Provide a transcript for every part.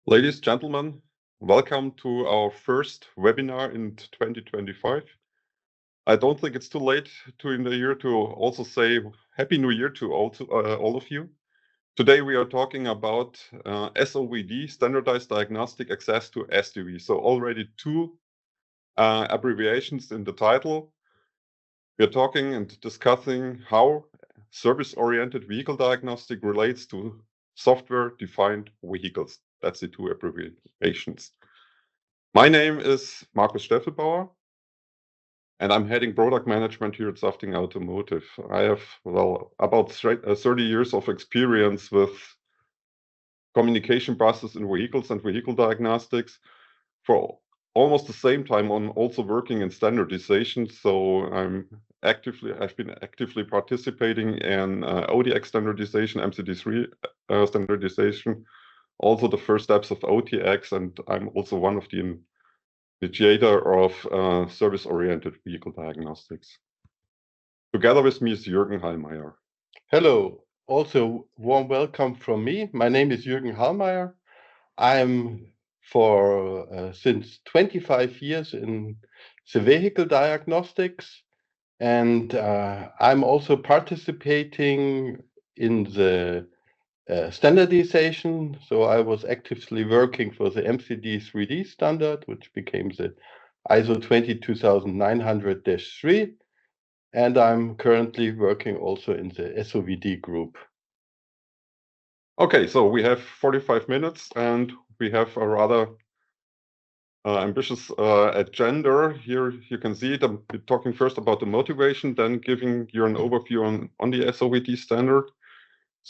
Ladies, gentlemen, welcome to our first webinar in 2025. I don't think it's too late in the year to also say Happy New Year to all of you. Today we are talking about SOVD, Standardized Diagnostic Access to SDVs. So already two abbreviations in the title. We are talking and discussing how service-oriented vehicle diagnostic relates to software-defined vehicles. That's the two abbreviations. My name is Markus Steffelbauer, and I'm heading product management here at Softing Automotive. I have, about 30 years of experience with communication buses in vehicles and vehicle diagnostics. For almost the same time, I'm also working in standardization. So I've been actively participating in ODX standardization, MCD3 standardization, also the first steps of OTX, and I'm also one of the initiator of service-oriented vehicle diagnostics. Together with me is Jürgen Hallmeier. Hello, also warm welcome from me. My name is Jürgen Hallmeier. I'm since 25 years in the vehicle diagnostics, and I'm also participating in the standardization. So I was actively working for the MCD 3D standard, which became the ISO 22900-3. And I'm currently working also in the SOVD group. Okay, so we have 45 minutes and we have a rather ambitious agenda. Here you can see it. I'm talking first about the motivation, then giving you an overview on the SOVD standard.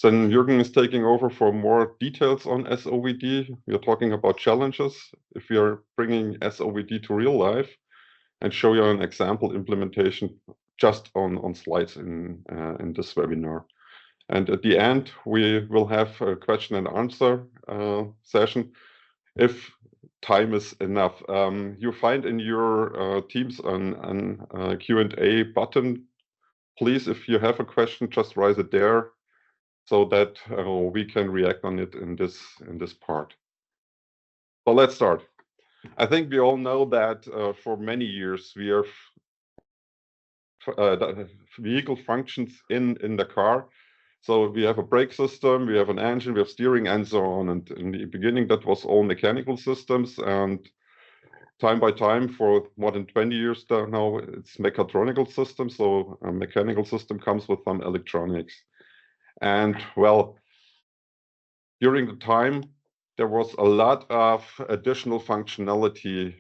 Then Jürgen is taking over for more details on SOVD. We are talking about challenges if we are bringing SOVD to real life, and show you an example implementation just on slides in this webinar. And at the end, we will have a question and answer session if time is enough. You find in your Teams an Q&A button. Please, if you have a question, just write it there so that we can react on it in this part. So let's start. I think we all know that for many years we have vehicle functions in the car. So we have a brake system, we have an engine, we have steering, and so on. And in the beginning, that was all mechanical systems. And time by time, for more than 20 years now, it's mechatronical systems. So a mechanical system comes with some electronics. And well, during the time, there was a lot of additional functionality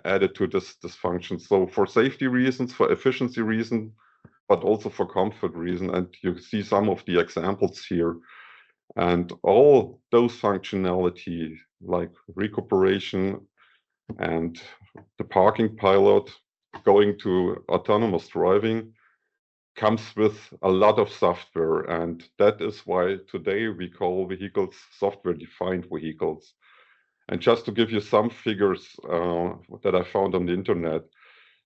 added to this function. So for safety reasons, for efficiency reasons, but also for comfort reason. And you see some of the examples here. And all those functionality like recuperation and the parking pilot going to autonomous driving comes with a lot of software. And that is why today we call vehicles software-defined vehicles. And just to give you some figures that I found on the internet.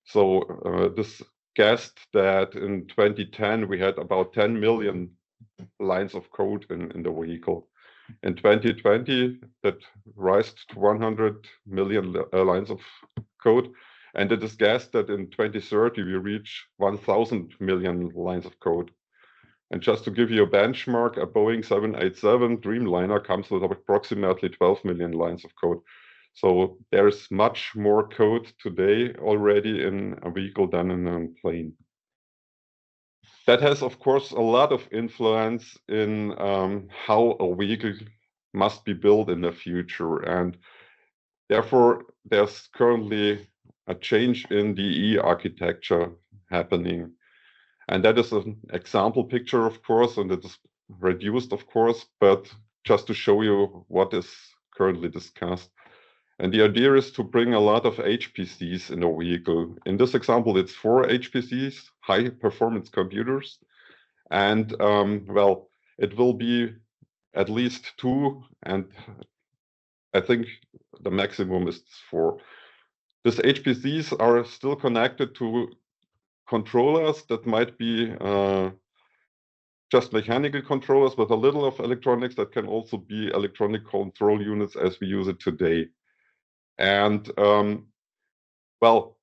So this guessed that in 2010 we had about 10 million lines of code in the vehicle. In 2020, that rose to 100 million lines of code. And it is guessed that in 2030 we reach 1,000 million lines of code. And just to give you a benchmark, a Boeing 787 Dreamliner comes with approximately 12 million lines of code. So there's much more code today already in a vehicle than in a plane. That has, of course, a lot of influence in how a vehicle must be built in the future. And therefore, there's currently a change in the architecture happening. And that is an example picture, of course, and it is reduced, of course, but just to show you what is currently discussed. And the idea is to bring a lot of HPCs in a vehicle. In this example, it's 4 HPCs, high performance computers. And well, it will be at least 2, and I think the maximum is 4. These HPCs are still connected to controllers that might be just mechanical controllers with a little of electronics. That can also be electronic control units as we use it today. And well,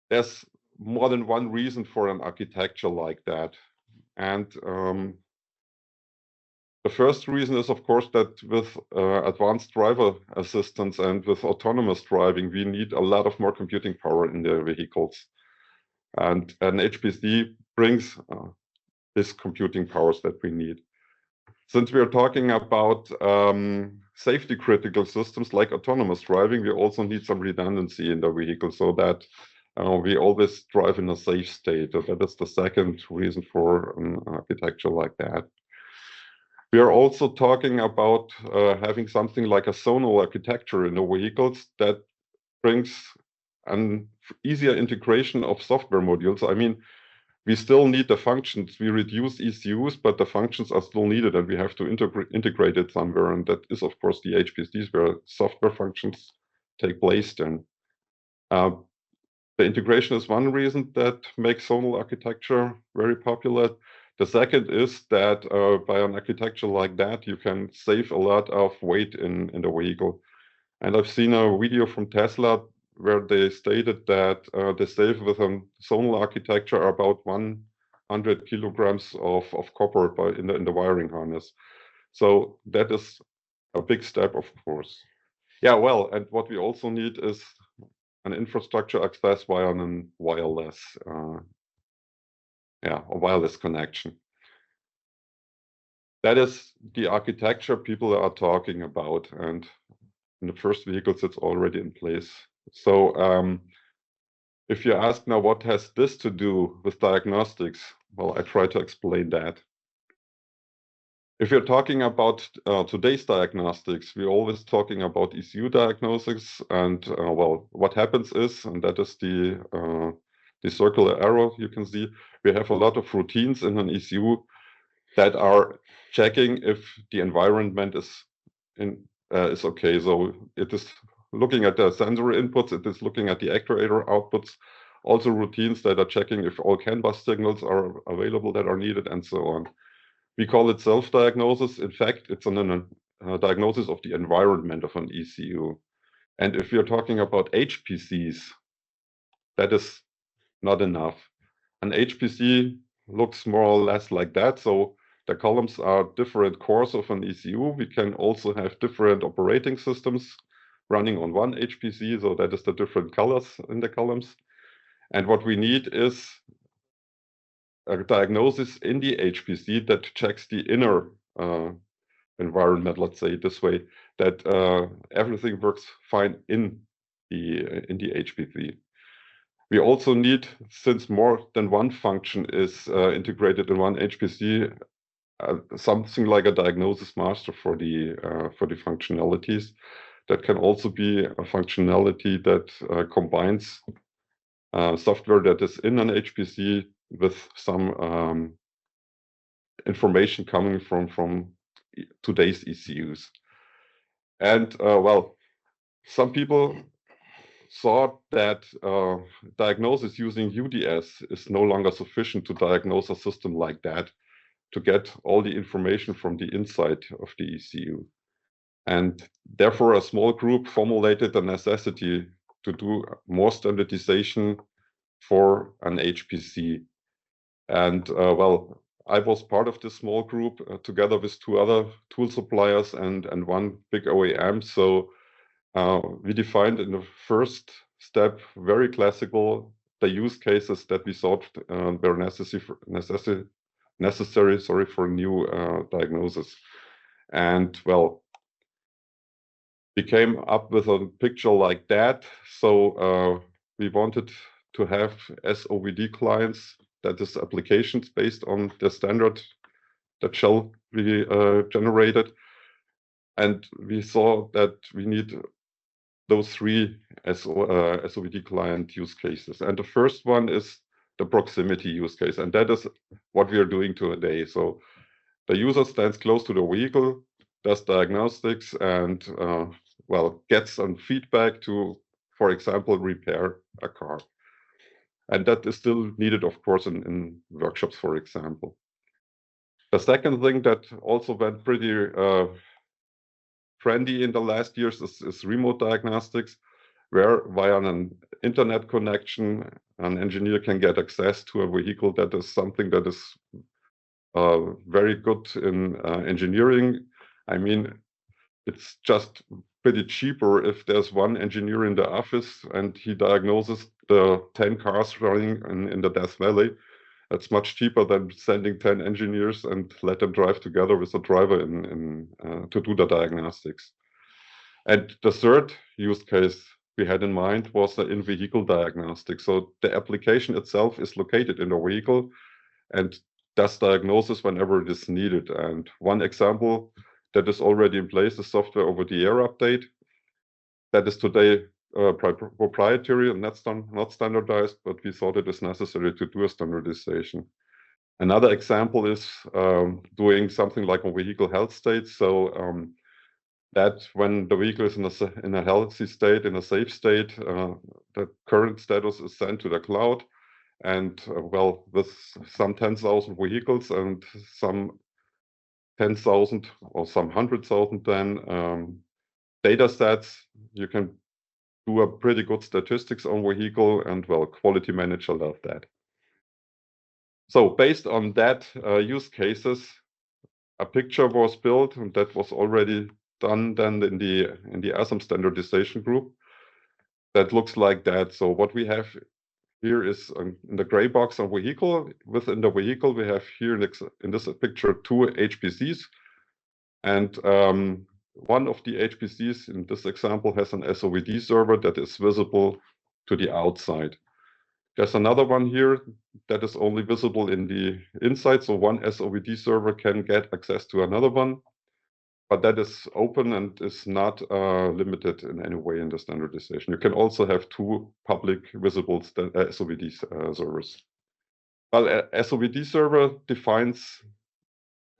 there's more than one reason for an architecture like that. And the first reason is, of course, that with advanced driver assistance and with autonomous driving, we need a lot of more computing power in the vehicles. And an HPC brings this computing powers that we need. Since we are talking about safety critical systems like autonomous driving, we also need some redundancy in the vehicle so that we always drive in a safe state. That is the second reason for an architecture like that. We are also talking about having something like a zonal architecture in the vehicles that brings an easier integration of software modules. I mean, we still need the functions. We reduce ECUs, but the functions are still needed, and we have to integrate it somewhere. And that is, of course, the HPCs where software functions take place then. The integration is one reason that makes zonal architecture very popular. The second is that by an architecture like that, you can save a lot of weight in the vehicle. And I've seen a video from Tesla where they stated that they save with a zonal architecture about 100 kilograms of copper in the wiring harness. So that is a big step, of course. Yeah, well, and what we also need is an infrastructure access via a wireless, a wireless connection. That is the architecture people are talking about, and in the first vehicles, it's already in place. So if you ask now, what has this to do with diagnostics? Well, I try to explain that. If you're talking about today's diagnostics, we're always talking about ECU diagnostics, and well, what happens is, and that is the circular arrow you can see, we have a lot of routines in an ECU that are checking if the environment is okay. So it is looking at the sensor inputs, it is looking at the actuator outputs, also routines that are checking if all CAN bus signals are available that are needed, and so on. We call it self-diagnosis. In fact, it's a diagnosis of the environment of an ECU. And if you're talking about HPCs, that is not enough. An HPC looks more or less like that. So the columns are different cores of an ECU. We can also have different operating systems running on one HPC. So that is the different colors in the columns. And what we need is a diagnosis in the HPC that checks the inner environment, let's say it this way, that everything works fine in the HPC. We also need, since more than one function is integrated in one HPC, something like a diagnosis master for the functionalities. That can also be a functionality that combines software that is in an HPC with some information coming from today's ECUs. And well, some people thought that diagnosis using UDS is no longer sufficient to diagnose a system like that, to get all the information from the inside of the ECU. And therefore, a small group formulated the necessity to do more standardization for an HPC. And well, I was part of this small group together with two other tool suppliers and one big OEM. So we defined in the first step, very classical, the use cases that we thought were necessary for new diagnosis. And well, we came up with a picture like that. So we wanted to have SOVD clients, that is applications based on the standard that shall be generated. And we saw that we need those three SOVD client use cases. And the first one is the proximity use case. And that is what we are doing today. So the user stands close to the vehicle, does diagnostics, and well, gets some feedback to, for example, repair a car. And that is still needed, of course, in workshops, for example. The second thing that also went pretty trendy in the last years is remote diagnostics, where via an internet connection, an engineer can get access to a vehicle. That is something that is very good in engineering. I mean, it's just pretty cheaper if there's one engineer in the office and he diagnoses the 10 cars running in the Death Valley. It's much cheaper than sending 10 engineers and let them drive together with the driver to do the diagnostics. And the third use case we had in mind was the in-vehicle diagnostics. So the application itself is located in the vehicle and does diagnosis whenever it is needed. And one example that is already in place is software over the air update. That is today proprietary and not standardized, but we thought it is necessary to do a standardization. Another example is doing something like a vehicle health state. So that when the vehicle is in a healthy state, in a safe state, the current status is sent to the cloud. And well, with some 10,000 vehicles and some 10,000 or some 100,000 then data sets, you can do a pretty good statistics on vehicle, and well, quality manager love that. So based on that use cases, a picture was built, and that was already done then in the ASAM standardization group. That looks like that. So what we have here is in the gray box on vehicle. Within the vehicle, we have here in this picture 2 HPCs. And one of the HPCs in this example has an SOVD server that is visible to the outside. There's another one here that is only visible in the inside. So one SOVD server can get access to another one, but that is open and is not limited in any way in the standardization. You can also have 2 public visible SOVD servers. Well, a SOVD server defines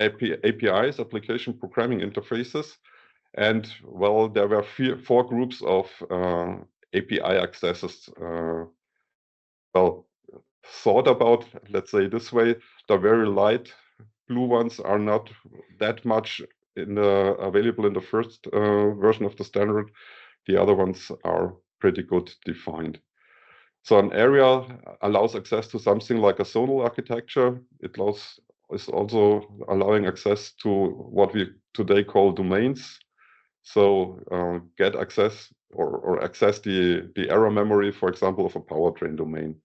APIs, application programming interfaces. And well, there were 4 groups of API accesses well thought about, let's say this way. The very light blue ones are not that much available in the first version of the standard. The other ones are pretty good defined. So an area allows access to something like a zonal architecture. It is also allowing access to what we today call domains. So get access or access the error memory, for example, of a powertrain domain.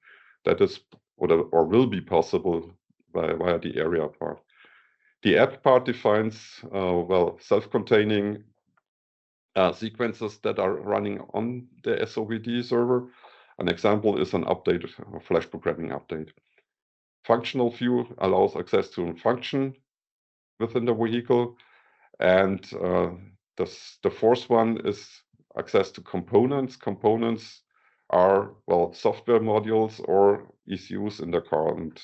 That is or will be possible via the area part. The app part defines well, self-containing sequences that are running on the SOVD server. An example is an update, a flash programming update. Functional view allows access to a function within the vehicle. And the fourth one is access to components. Components are, well, software modules or ECUs in the car. And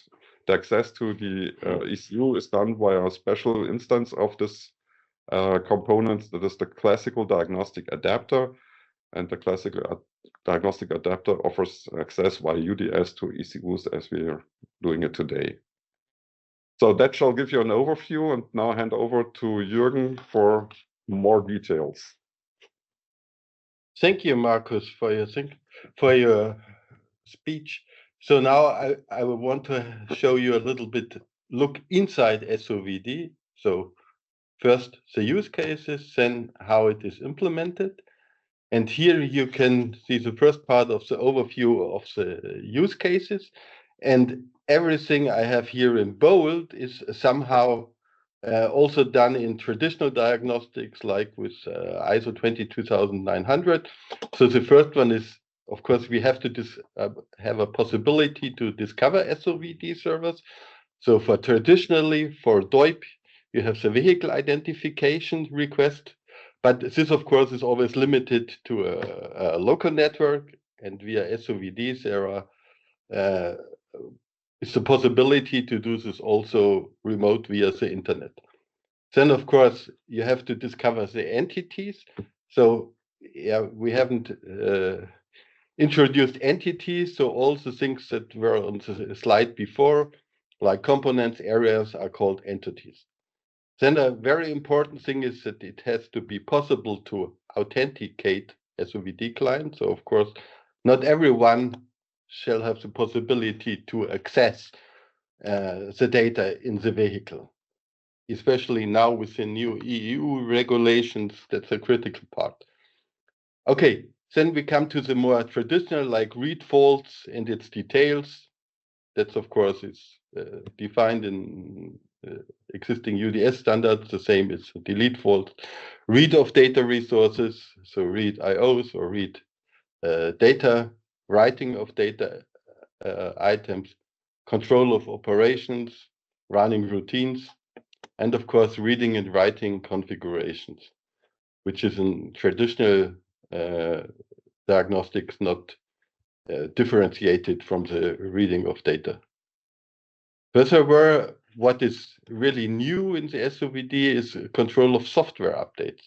the access to the ECU is done via a special instance of this component. That is the classical diagnostic adapter. And the classical diagnostic adapter offers access via UDS to ECUs as we are doing it today. So that shall give you an overview, and now hand over to Jürgen for more details. Thank you, Markus, for your speech. So now I will want to show you a little bit look inside SOVD. So first the use cases, then how it is implemented. And here you can see the first part of the overview of the use cases. And everything I have here in bold is somehow also done in traditional diagnostics, like with ISO 22900. So the first one is, of course, we have to have a possibility to discover SOVD servers. So for traditionally, for DOIP, you have the vehicle identification request. But this, of course, is always limited to a local network, and via SOVDs, there is the possibility to do this also remote via the internet. Then, of course, you have to discover the entities. So, yeah, we haven't introduced entities. So all the things that were on the slide before like components areas are called entities. Then a very important thing is that it has to be possible to authenticate SOVD clients. So of course, not everyone shall have the possibility to access the data in the vehicle. Especially now with the new EU regulations, that's a critical part. Okay, then we come to the more traditional, like read faults and its details. That's of course is defined in existing UDS standards. The same is delete fault, read of data resources, so read IOs or read data, writing of data items, control of operations, running routines, and of course reading and writing configurations, which is in traditional diagnostics not differentiated from the reading of data. Furthermore, what is really new in the SOVD is control of software updates.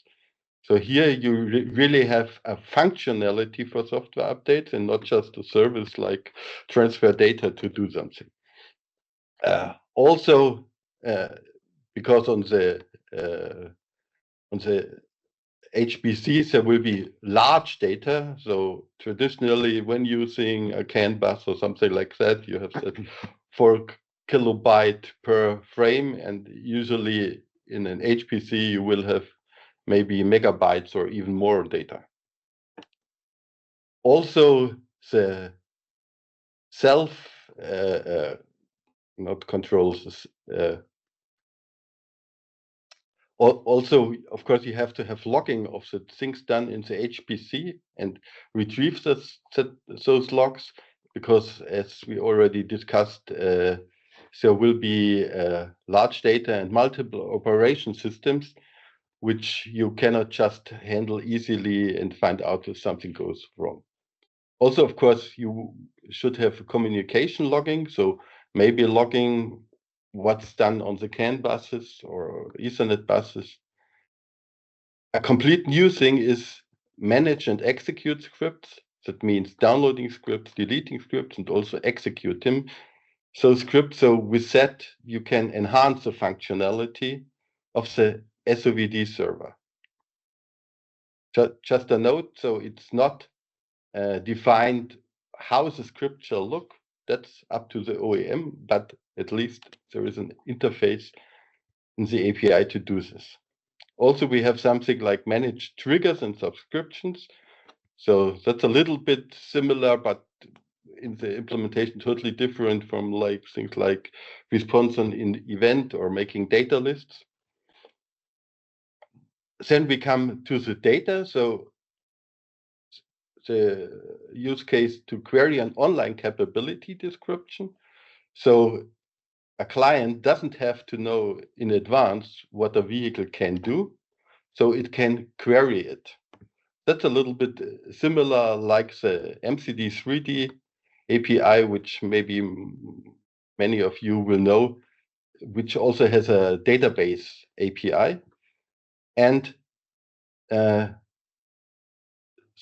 So here you really have a functionality for software updates and not just a service like transfer data to do something. Also, because on the HPCs there will be large data. So traditionally, when using a CAN bus or something like that, you have that 4 kilobyte per frame, and usually in an HPC you will have maybe megabytes or even more data. Also, the self not controls. Also, of course, you have to have logging of the things done in the HPC and retrieve those logs, because as we already discussed, there will be large data and multiple operation systems, which you cannot just handle easily and find out if something goes wrong. Also, of course, you should have communication logging, so maybe logging what's done on the CAN buses or Ethernet buses. A complete new thing is manage and execute scripts. That means downloading scripts, deleting scripts, and also execute them. So with that, you can enhance the functionality of the SOVD server. Just a note, so it's not defined how the script shall look. That's up to the OEM, but at least there is an interface in the API to do this. Also, we have something like managed triggers and subscriptions. So that's a little bit similar, but in the implementation totally different from like things like response on an event or making data lists. Then we come to the data. So the use case to query an online capability description. So a client doesn't have to know in advance what a vehicle can do, so it can query it. That's a little bit similar like the MCD 3D API, which maybe many of you will know, which also has a database API. And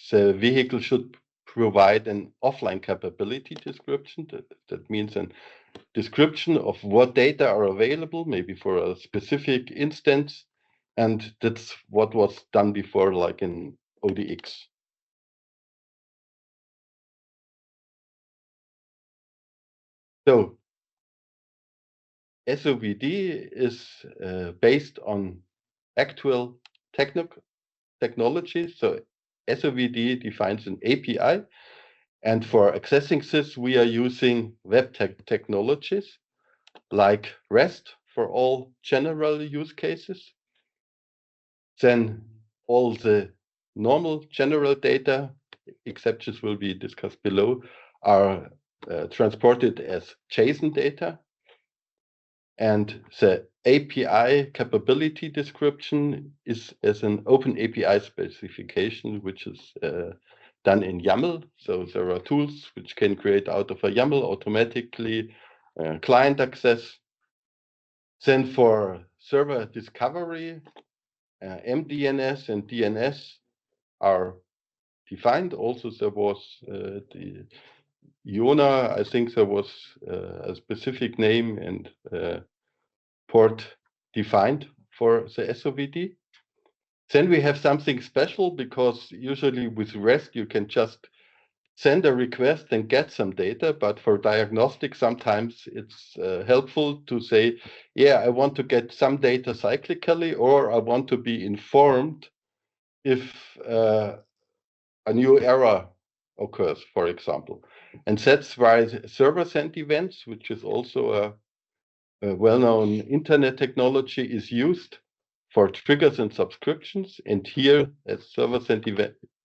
the vehicle should provide an offline capability description. That means a description of what data are available, maybe for a specific instance. And that's what was done before, like in ODX. So SOVD is based on actual technology. So SOVD defines an API. And for accessing this, we are using web technologies like REST for all general use cases. Then all the normal general data, exceptions will be discussed below, are transported as JSON data. And the API capability description is as an open API specification, which is done in YAML. So there are tools which can create out of a YAML automatically client access. Then for server discovery, MDNS and DNS are defined. Also, there was Iona, I think there was a specific name and port defined for the SOVD. Then we have something special, because usually with REST you can just send a request and get some data, but for diagnostic sometimes it's helpful to say, yeah, I want to get some data cyclically, or I want to be informed if a new error occurs, for example. And that's why server-sent events, which is also a well-known internet technology, is used for triggers and subscriptions. And here, as server-sent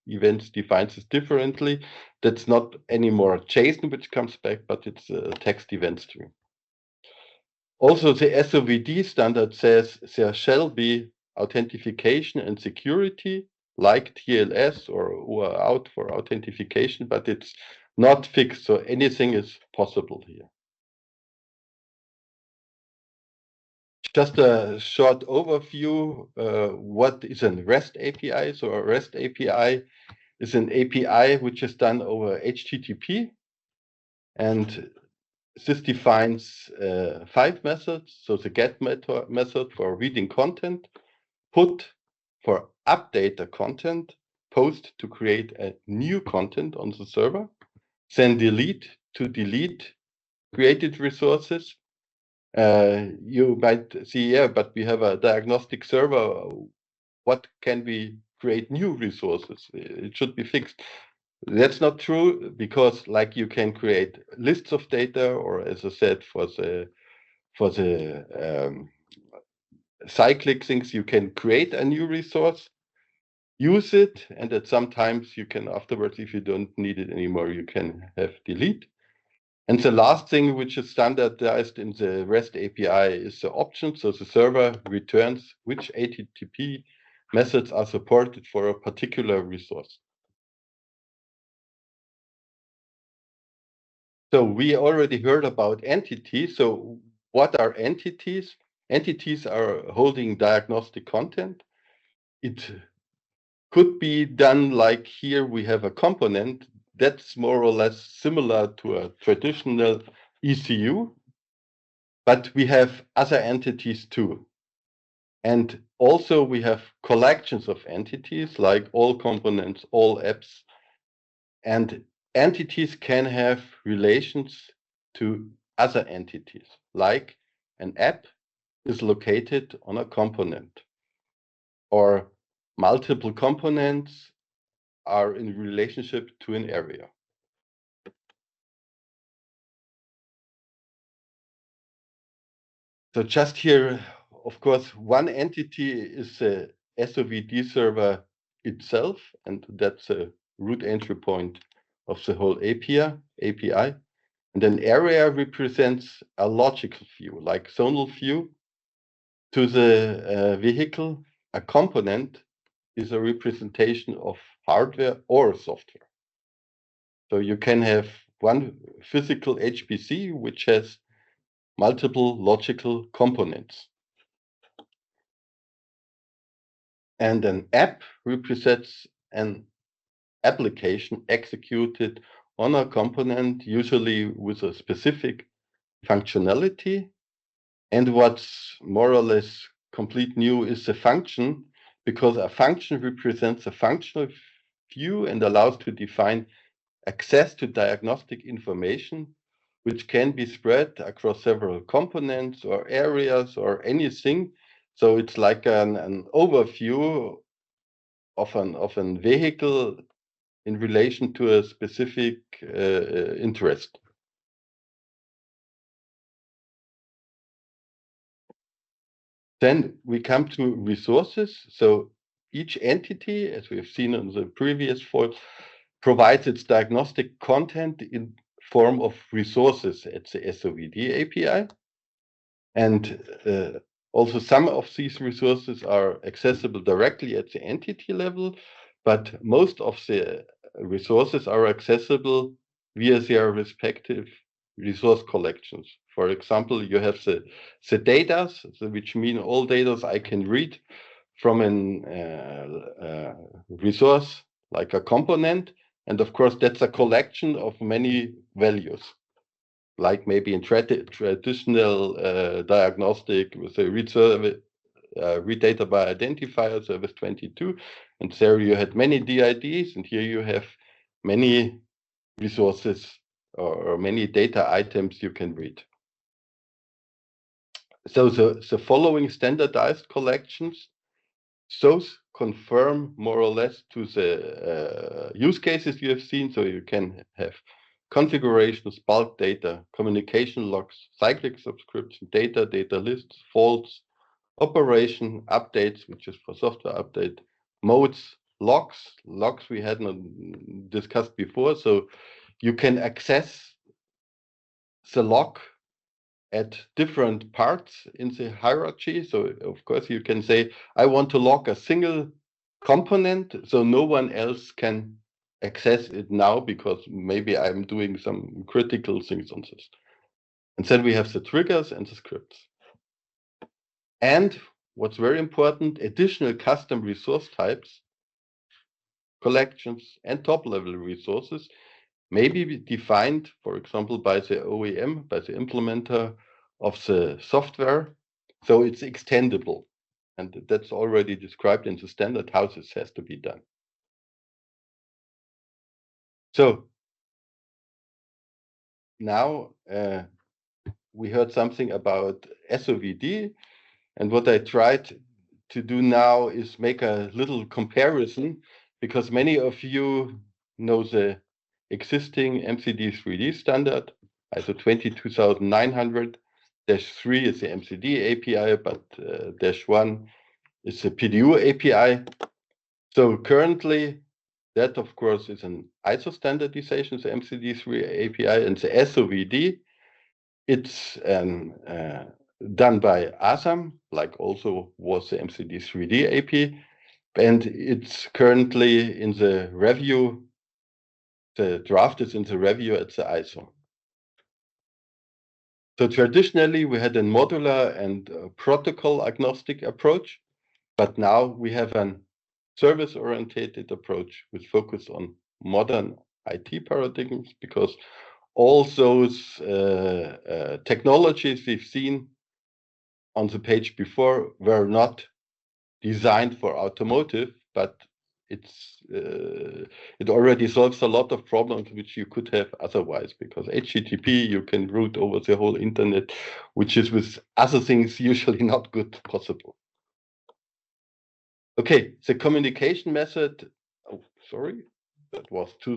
events defines it differently. That's not anymore JSON which comes back, but it's a text event stream. Also, the SOVD standard says there shall be authentication and security, like TLS or OAuth for authentication, but it's not fixed, so anything is possible here. Just a short overview, what is a REST API? So a REST API is an API which is done over HTTP, and this defines 5 methods. So the get method for reading content, put for update the content, post to create a new content on the server, then delete to delete created resources. You might see, yeah, but we have a diagnostic server. What can we create new resources? It should be fixed. That's not true, because like you can create lists of data, or as I said, for the cyclic things, you can create a new resource, use it, and that sometimes you can afterwards, if you don't need it anymore, you can have delete. And the last thing which is standardized in the REST API is the option. So the server returns which HTTP methods are supported for a particular resource. So we already heard about entities. So what are entities? Entities are holding diagnostic content. It could be done like here we have a component that's more or less similar to a traditional ECU, but we have other entities too. And also we have collections of entities like all components, all apps, and entities can have relations to other entities, like an app is located on a component, or multiple components are in relationship to an area. So just here, of course, one entity is the SOVD server itself, and that's a root entry point of the whole API. And an area represents a logical view, like zonal view. To the vehicle, a component is a representation of hardware or software. So you can have one physical HPC which has multiple logical components. And an app represents an application executed on a component, usually with a specific functionality. And what's more or less complete new is the function, because a function represents a functional view and allows to define access to diagnostic information, which can be spread across several components or areas or anything. So it's like an overview of an vehicle in relation to a specific interest. Then we come to resources. So each entity, as we've seen in the previous folder, provides its diagnostic content in form of resources at the SOVD API. And also some of these resources are accessible directly at the entity level, but most of the resources are accessible via their respective resource collections. For example, you have the data, which mean all data I can read from a resource like a component, And of course, that's a collection of many values, like maybe in traditional diagnostic with a read data by identifier, service 22. And there you had many DIDs, and here you have many resources or many data items you can read. So the following standardized collections, those conform more or less to the use cases you have seen. So you can have configurations, bulk data, communication logs, cyclic subscription, data lists, faults, operation, updates, which is for software update, modes, logs we had not discussed before. So you can access the log at different parts in the hierarchy. So of course you can say, I want to log a single component so no one else can access it now because maybe I'm doing some critical things on this. And then we have the triggers and the scripts. And what's very important, additional custom resource types, collections, and top-level resources may be defined, for example, by the OEM, by the implementer of the software. So it's extendable. And that's already described in the standard how this has to be done. So now we heard something about SOVD. And what I tried to do now is make a little comparison, because many of you know the existing MCD3D standard, ISO 22900-3 is the MCD API, but -1 is the PDU API. So currently, that of course is an ISO standardization, the MCD3 API, and the SOVD. It's done by ASAM, like also was the MCD3D API, and it's currently in the review. The draft is in the review at the ISO. So traditionally, we had a modular and protocol agnostic approach, but now we have a service-oriented approach with focus on modern IT paradigms, because all those technologies we've seen on the page before were not designed for automotive, but it already solves a lot of problems which you could have otherwise, because HTTP you can route over the whole internet, which is with other things usually not good possible. Okay, the communication method, oh, sorry, that was too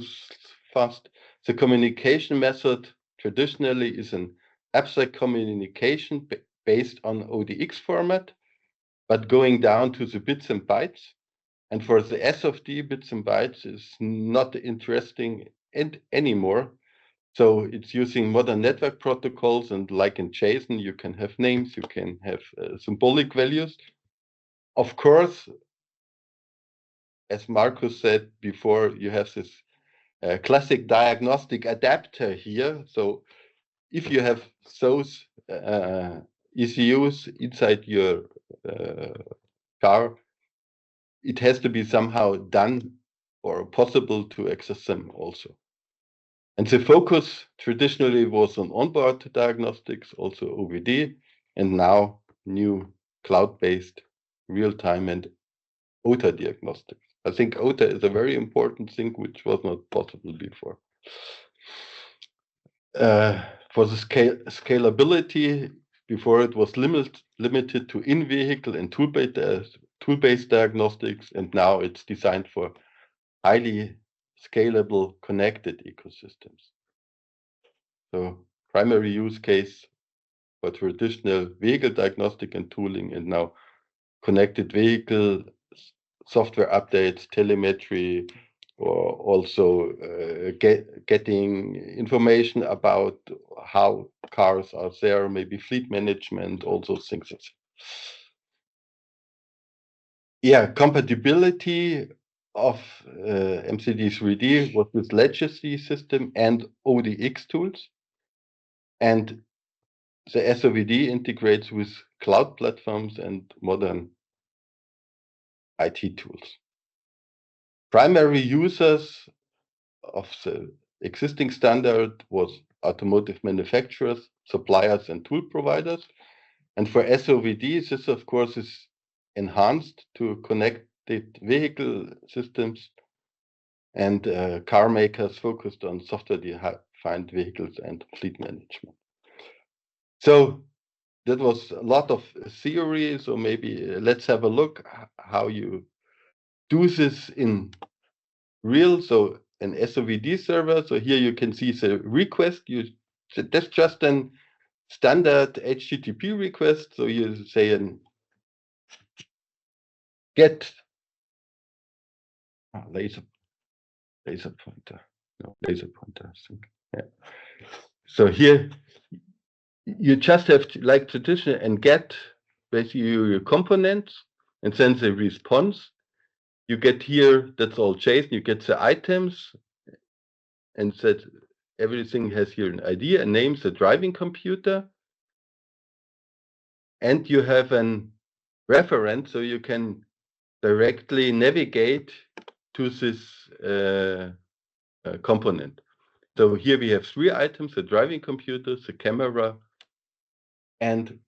fast. The communication method traditionally is an abstract communication based on ODX format, but going down to the bits and bytes. And for the SOVD, bits and bytes is not interesting anymore. So it's using modern network protocols, and like in JSON, you can have names, you can have symbolic values. Of course, as Markus said before, you have this classic diagnostic adapter here. So if you have those ECUs inside your car, it has to be somehow done or possible to access them also. And the focus traditionally was on onboard diagnostics, also OVD, and now new cloud-based real-time and OTA diagnostics. I think OTA is a very important thing which was not possible before. For the scalability, before it was limited to in-vehicle and tool-based diagnostics, and now it's designed for highly scalable connected ecosystems. So primary use case for traditional vehicle diagnostic and tooling, and now connected vehicle software updates, telemetry, or also getting information about how cars are there, maybe fleet management, all those things. Yeah, compatibility of MCD3D was with legacy system and ODX tools. And the SOVD integrates with cloud platforms and modern IT tools. Primary users the existing standard was automotive manufacturers, suppliers, and tool providers. And for SOVDs, this of course is enhanced to connected vehicle systems, and car makers focused on software-defined vehicles and fleet management. So that was a lot of theory. So maybe let's have a look how you do this in real. So an SOVD server. So here you can see the request. That's just a standard HTTP request. So you say an get laser pointer. No, laser pointer, I think. Yeah. So here you just have to, like traditional, and get basically your components and then the response. You get here, that's all JSON. You get the items, and that everything has here an ID, a name, the driving computer, and you have an reference, so you can directly navigate to this component. So here we have 3 items: the driving computer, the camera, and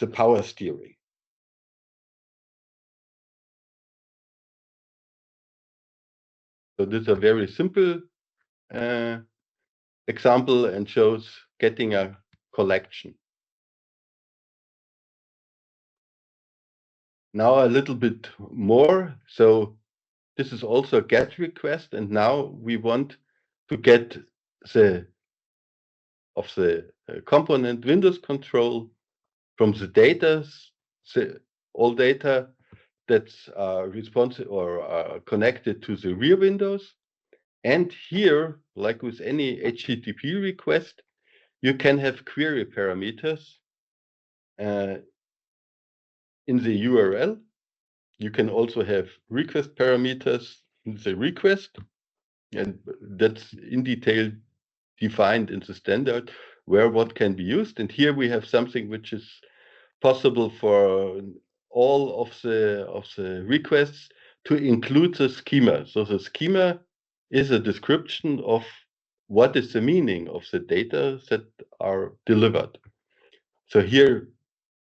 the power steering. So this is a very simple example and shows getting a collection. Now a little bit more. So this is also a GET request, and now we want to get the component Windows control from the data, all data that's responsive or connected to the rear windows. And here, like with any HTTP request, you can have query parameters in the URL. You can also have request parameters in the request, and that's in detail defined in the standard where what can be used. And here we have something which is possible for all of the requests to include the schema. So the schema is a description of what is the meaning of the data that are delivered. So here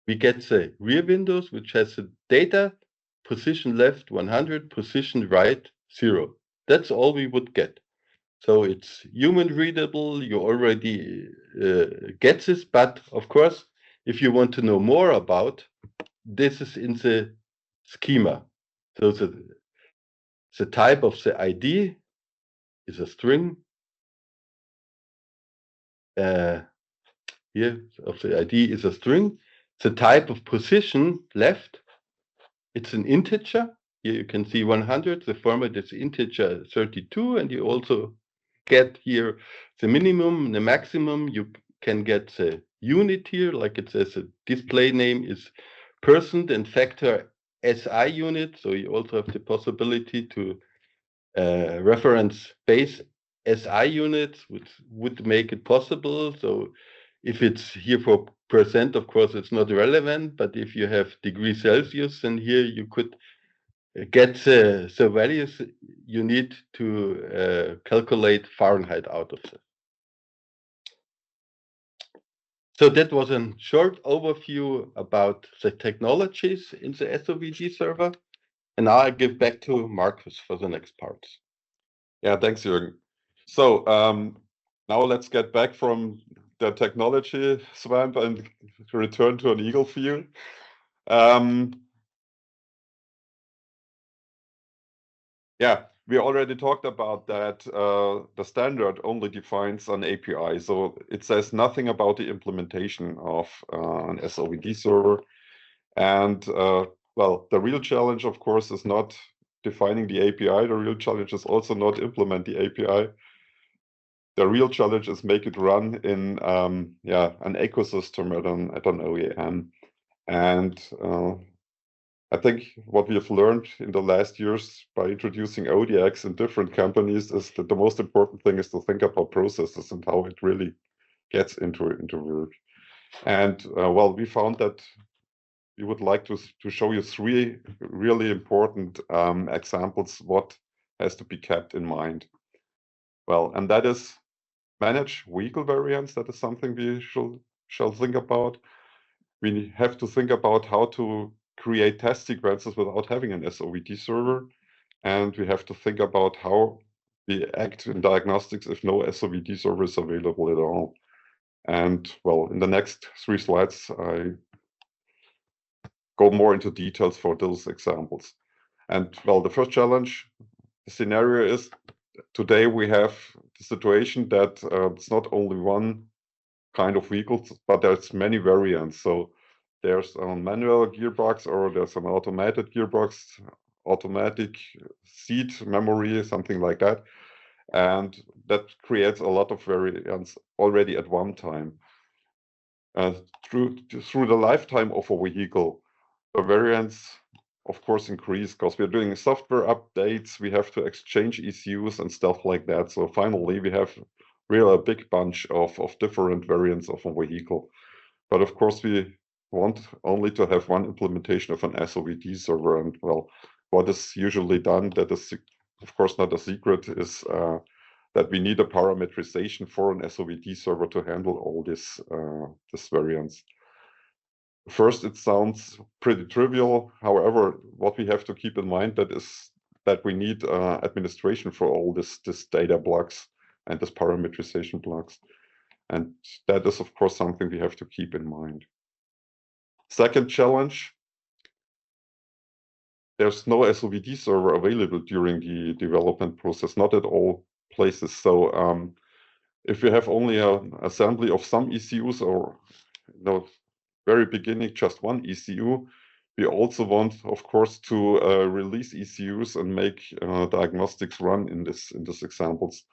we get the rear windows, which has the data, position left 100, position right 0. That's all we would get. So it's human readable. You already get this, but of course, if you want to know more about, this is in the schema. So the type of the ID is a string. Here of the ID is a string. The type of position left, it's an integer. Here you can see 100. The format is integer 32, and you also get here the minimum, the maximum. You can get the unit here, like it says, the display name is percent and factor SI unit. So you also have the possibility to reference base SI units, which would make it possible. So if it's here for percent, of course, it's not relevant. But if you have degree Celsius, then here you could get the values you need to calculate Fahrenheit out of it. So that was a short overview about the technologies in the SOVD server. And now I give back to Markus for the next parts. Yeah, thanks, Jürgen. So now let's get back from the technology swamp and return to an eagle view. Yeah, we already talked about that. The standard only defines an API, so it says nothing about the implementation of an SOVD server. And well, the real challenge, of course, is not defining the API. The real challenge is also not implement the API. The real challenge is make it run in yeah, an ecosystem at an OEM. And I think what we have learned in the last years by introducing ODX in different companies is that the most important thing is to think about processes and how it really gets into work. And well, we found that we would like to show you 3 really important examples what has to be kept in mind. Well, and that is manage vehicle variants. That is something we shall think about. We have to think about how to create test sequences without having an SOVD server. And we have to think about how we act in diagnostics if no SOVD server is available at all. And well, in the next 3 slides, I go more into details for those examples. And well, the first challenge, the scenario is today we have the situation that it's not only one kind of vehicles, but there's many variants. So there's a manual gearbox or there's an automated gearbox, automatic seat memory, something like that. And that creates a lot of variants already at one time. Through the lifetime of a vehicle, the variants of course increase because we're doing software updates, we have to exchange ECUs and stuff like that. So finally we have really a big bunch of different variants of a vehicle. But of course we want only to have one implementation of an SOVD server. And well, what is usually done, that is of course not a secret, is that we need a parameterization for an SOVD server to handle all this variants. First, it sounds pretty trivial. However, what we have to keep in mind that we need administration for all this data blocks and this parameterization blocks. And that is, of course, something we have to keep in mind. Second challenge, there's no SOVD server available during the development process, not at all places. So if you have only an assembly of some ECUs or very beginning just one ECU, we also want, of course, to release ECUs and make diagnostics run in this examples.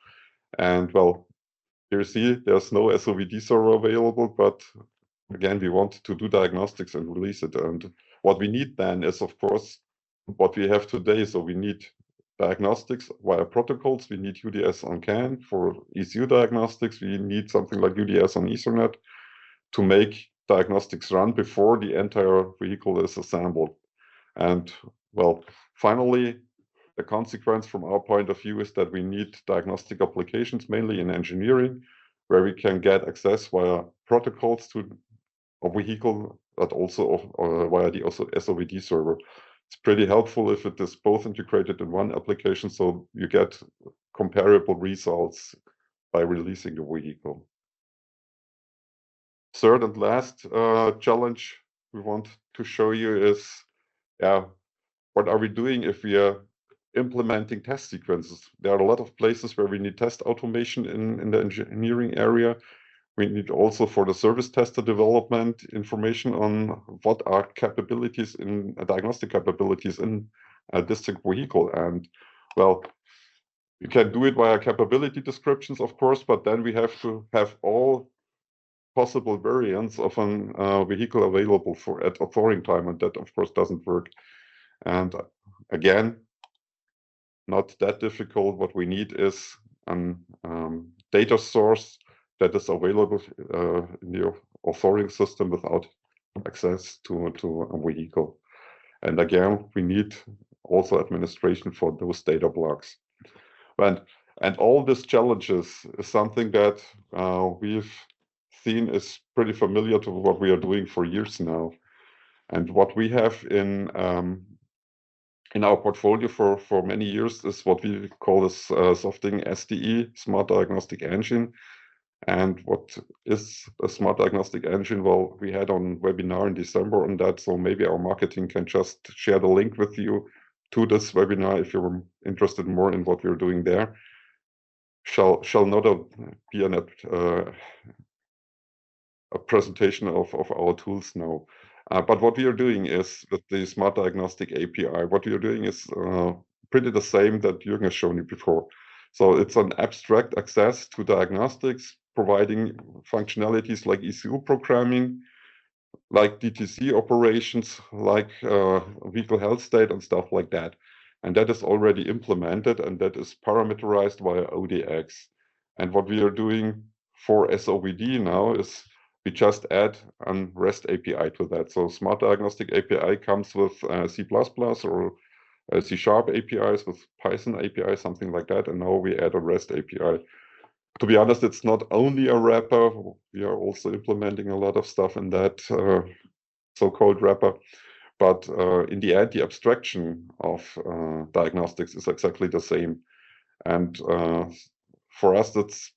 And well, here you see there's no SOVD server available, but again, we want to do diagnostics and release it. And what we need then is, of course, what we have today. So we need diagnostics via protocols. We need UDS on CAN for ECU diagnostics. We need something like UDS on Ethernet to make diagnostics run before the entire vehicle is assembled. And well, finally, the consequence from our point of view is that we need diagnostic applications, mainly in engineering, where we can get access via protocols to a vehicle, but also via the SOVD server. It's pretty helpful if it is both integrated in one application, so you get comparable results by releasing the vehicle. Third and last challenge we want to show you is, what are we doing if we are implementing test sequences? There are a lot of places where we need test automation in the engineering area. We need also for the service tester development information on what are capabilities in diagnostic capabilities in a distinct vehicle. And well, you can do it via capability descriptions, of course, but then we have to have all possible variants of a vehicle available at authoring time, and that of course doesn't work. And again, not that difficult. What we need is a data source that is available in the authoring system without access to a vehicle. And again, we need also administration for those data blocks. And all these challenges is something that we've seen is pretty familiar to what we are doing for years now. And what we have in our portfolio for many years is what we call this SOFDing SDE, Smart Diagnostic Engine. And what is a Smart Diagnostic Engine? Well, we had on webinar in December on that, so maybe our marketing can just share the link with you to this webinar if you're interested more in what we're doing there. Shall not be a presentation of our tools now. But what we are doing is with the Smart Diagnostic API, what we are doing is pretty the same that Jürgen has shown you before. So it's an abstract access to diagnostics, providing functionalities like ECU programming, like DTC operations, like vehicle health state and stuff like that. And that is already implemented and that is parameterized via ODX. And what we are doing for SOVD now is we just add a REST API to that. So Smart Diagnostic API comes with C++ or C# APIs with Python API, something like that. And now we add a REST API. To be honest, it's not only a wrapper. We are also implementing a lot of stuff in that so-called wrapper. But in the end, the abstraction of diagnostics is exactly the same. And for us, that's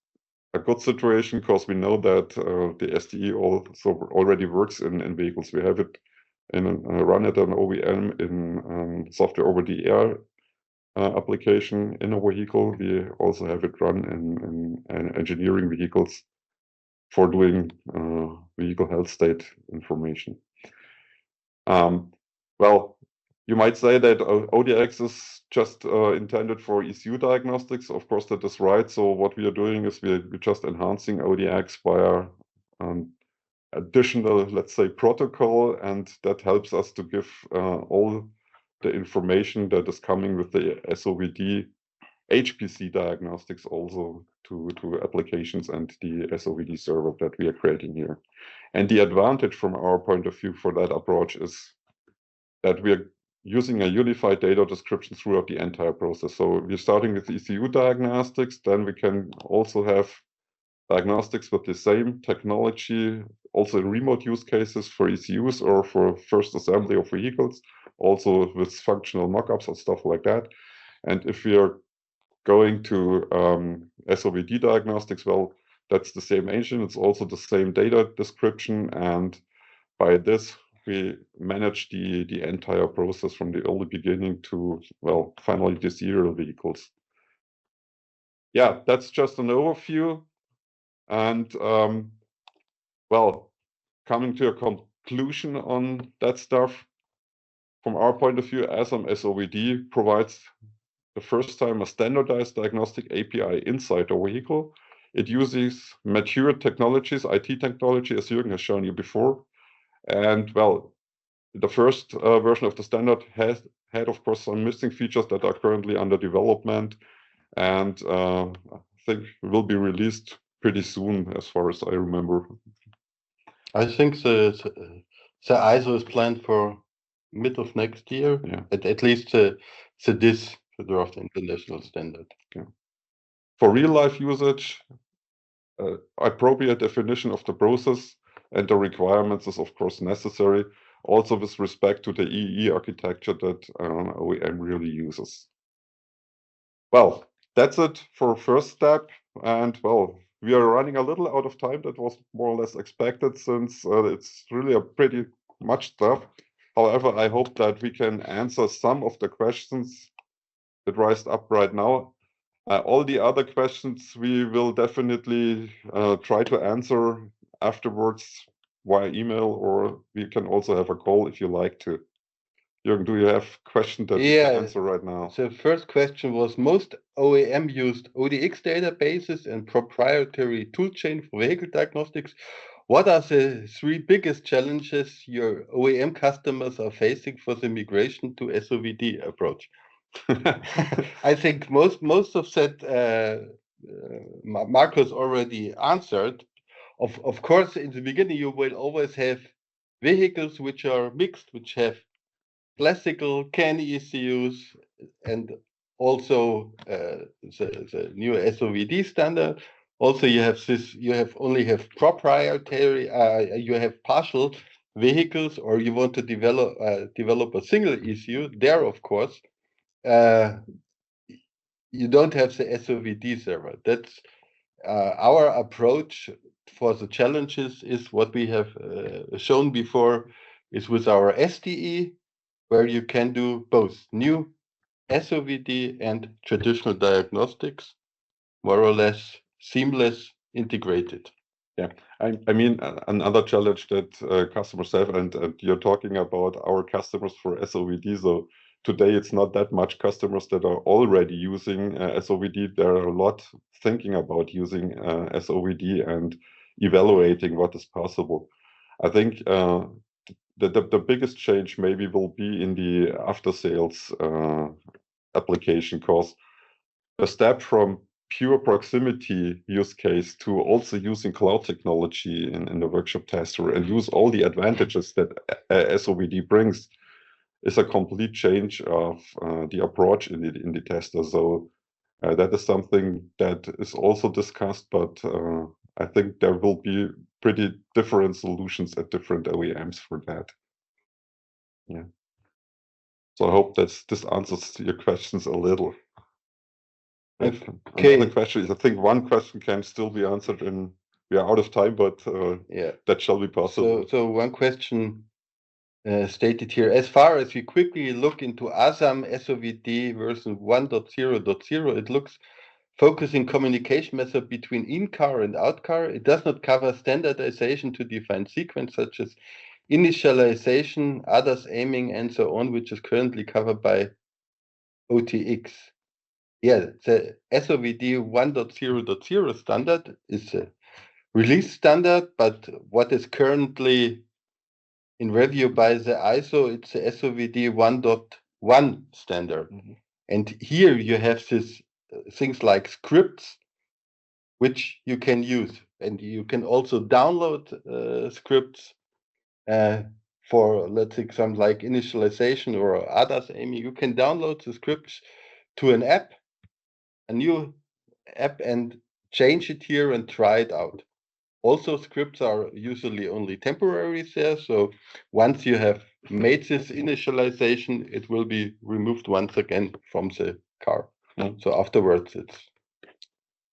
a good situation because we know that the SDE also already works in vehicles. We have it run at an OEM in software over the air application in a vehicle. We also have it run in engineering vehicles for doing vehicle health state information. Well, you might say that ODX is just intended for ECU diagnostics. Of course, that is right. So what we are doing is we're just enhancing ODX via additional, let's say, protocol, and that helps us to give all the information that is coming with the SOVD HPC diagnostics also to applications and the SOVD server that we are creating here. And the advantage from our point of view for that approach is that we are using a unified data description throughout the entire process. So we're starting with ECU diagnostics, then we can also have diagnostics with the same technology, also in remote use cases for ECUs or for first assembly of vehicles, also with functional mockups or stuff like that. And if we are going to SOVD diagnostics, well, that's the same engine. It's also the same data description. And by this, we manage the entire process from the early beginning to, well, finally the serial vehicles. Yeah, that's just an overview. And well, coming to a conclusion on that stuff, from our point of view, ASAM SOVD provides the first time a standardized diagnostic API inside a vehicle. It uses mature technologies, IT technology, as Jürgen has shown you before. And well, the first version of the standard had, of course, some missing features that are currently under development, and I think will be released pretty soon, as far as I remember. I think the ISO is planned for mid of next year. Yeah. At least the DIS, the draft international standard. Yeah. For real life usage, appropriate definition of the process and the requirements is of course necessary, also with respect to the EE architecture that OEM really uses. Well, that's it for first step, and well, we are running a little out of time. That was more or less expected since it's really a pretty much stuff. However, I hope that we can answer some of the questions that raised up right now. All the other questions we will definitely try to answer afterwards via email, or we can also have a call if you like to. Jürgen, do you have questions that you can answer right now? The first question was, most OEM used ODX databases and proprietary toolchain for vehicle diagnostics. What are the 3 biggest challenges your OEM customers are facing for the migration to SOVD approach? I think most of that Marcus already answered. Of course, in the beginning, you will always have vehicles which are mixed, which have classical CAN ECUs and also the new SOVD standard. Also, you have only proprietary, you have partial vehicles, or you want to develop a single ECU. There, of course, you don't have the SOVD server. That's our approach for the challenges is what we have shown before, is with our SDE, where you can do both new SOVD and traditional diagnostics, more or less seamless integrated. Yeah, I mean, another challenge that customers have, and you're talking about our customers for SOVD. So today it's not that much customers that are already using SOVD. There are a lot thinking about using SOVD and evaluating what is possible. I think the biggest change maybe will be in the after sales application, because the step from pure proximity use case to also using cloud technology in the workshop tester and use all the advantages that SOVD brings is a complete change of the approach in the tester. So that is something that is also discussed, but I think there will be pretty different solutions at different OEMs for that. Yeah. So I hope that this answers your questions a little. Okay. Another question is, I think one question can still be answered in, we are out of time, but yeah, that shall be possible. So one question stated here, as far as we quickly look into ASAM SOVD version 1.0.0, it looks focusing communication method between in-car and out-car. It does not cover standardization to define sequence such as initialization, others aiming, and so on, which is currently covered by OTX. Yeah, the SOVD 1.0.0 standard is a release standard, but what is currently in review by the ISO, it's the SOVD 1.1 standard. And here you have this things like scripts, which you can use. And you can also download scripts for, let's say, some like initialization or others aiming. You can download the scripts to an app, a new app, and change it here and try it out. Also, scripts are usually only temporary there. So once you have made this initialization, it will be removed once again from the car. So afterwards, it's.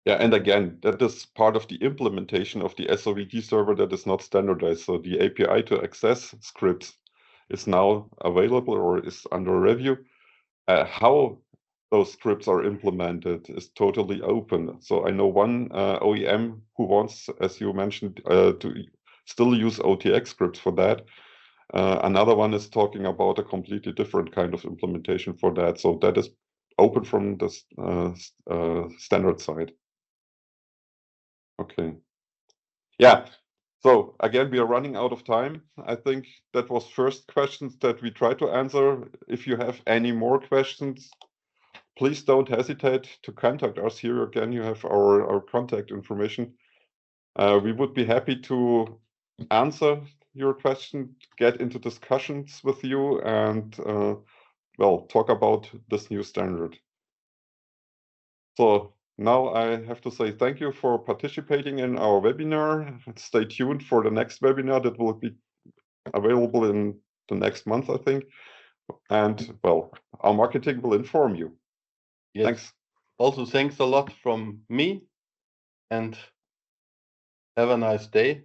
Yeah, and again, that is part of the implementation of the SOVD server that is not standardized. So the API to access scripts is now available or is under review. How those scripts are implemented is totally open. So I know one OEM who wants, as you mentioned, to still use OTX scripts for that. Another one is talking about a completely different kind of implementation for that. So that is open from the standard side. Okay. Yeah. So again, we are running out of time. I think that was first questions that we try to answer. If you have any more questions, please don't hesitate to contact us. Here again, you have our contact information. We would be happy to answer your question, get into discussions with you, and well, talk about this new standard. So now I have to say thank you for participating in our webinar. Stay tuned for the next webinar that will be available in the next month, I think. And well, our marketing will inform you. Yes. Thanks. Also, thanks a lot from me, and have a nice day.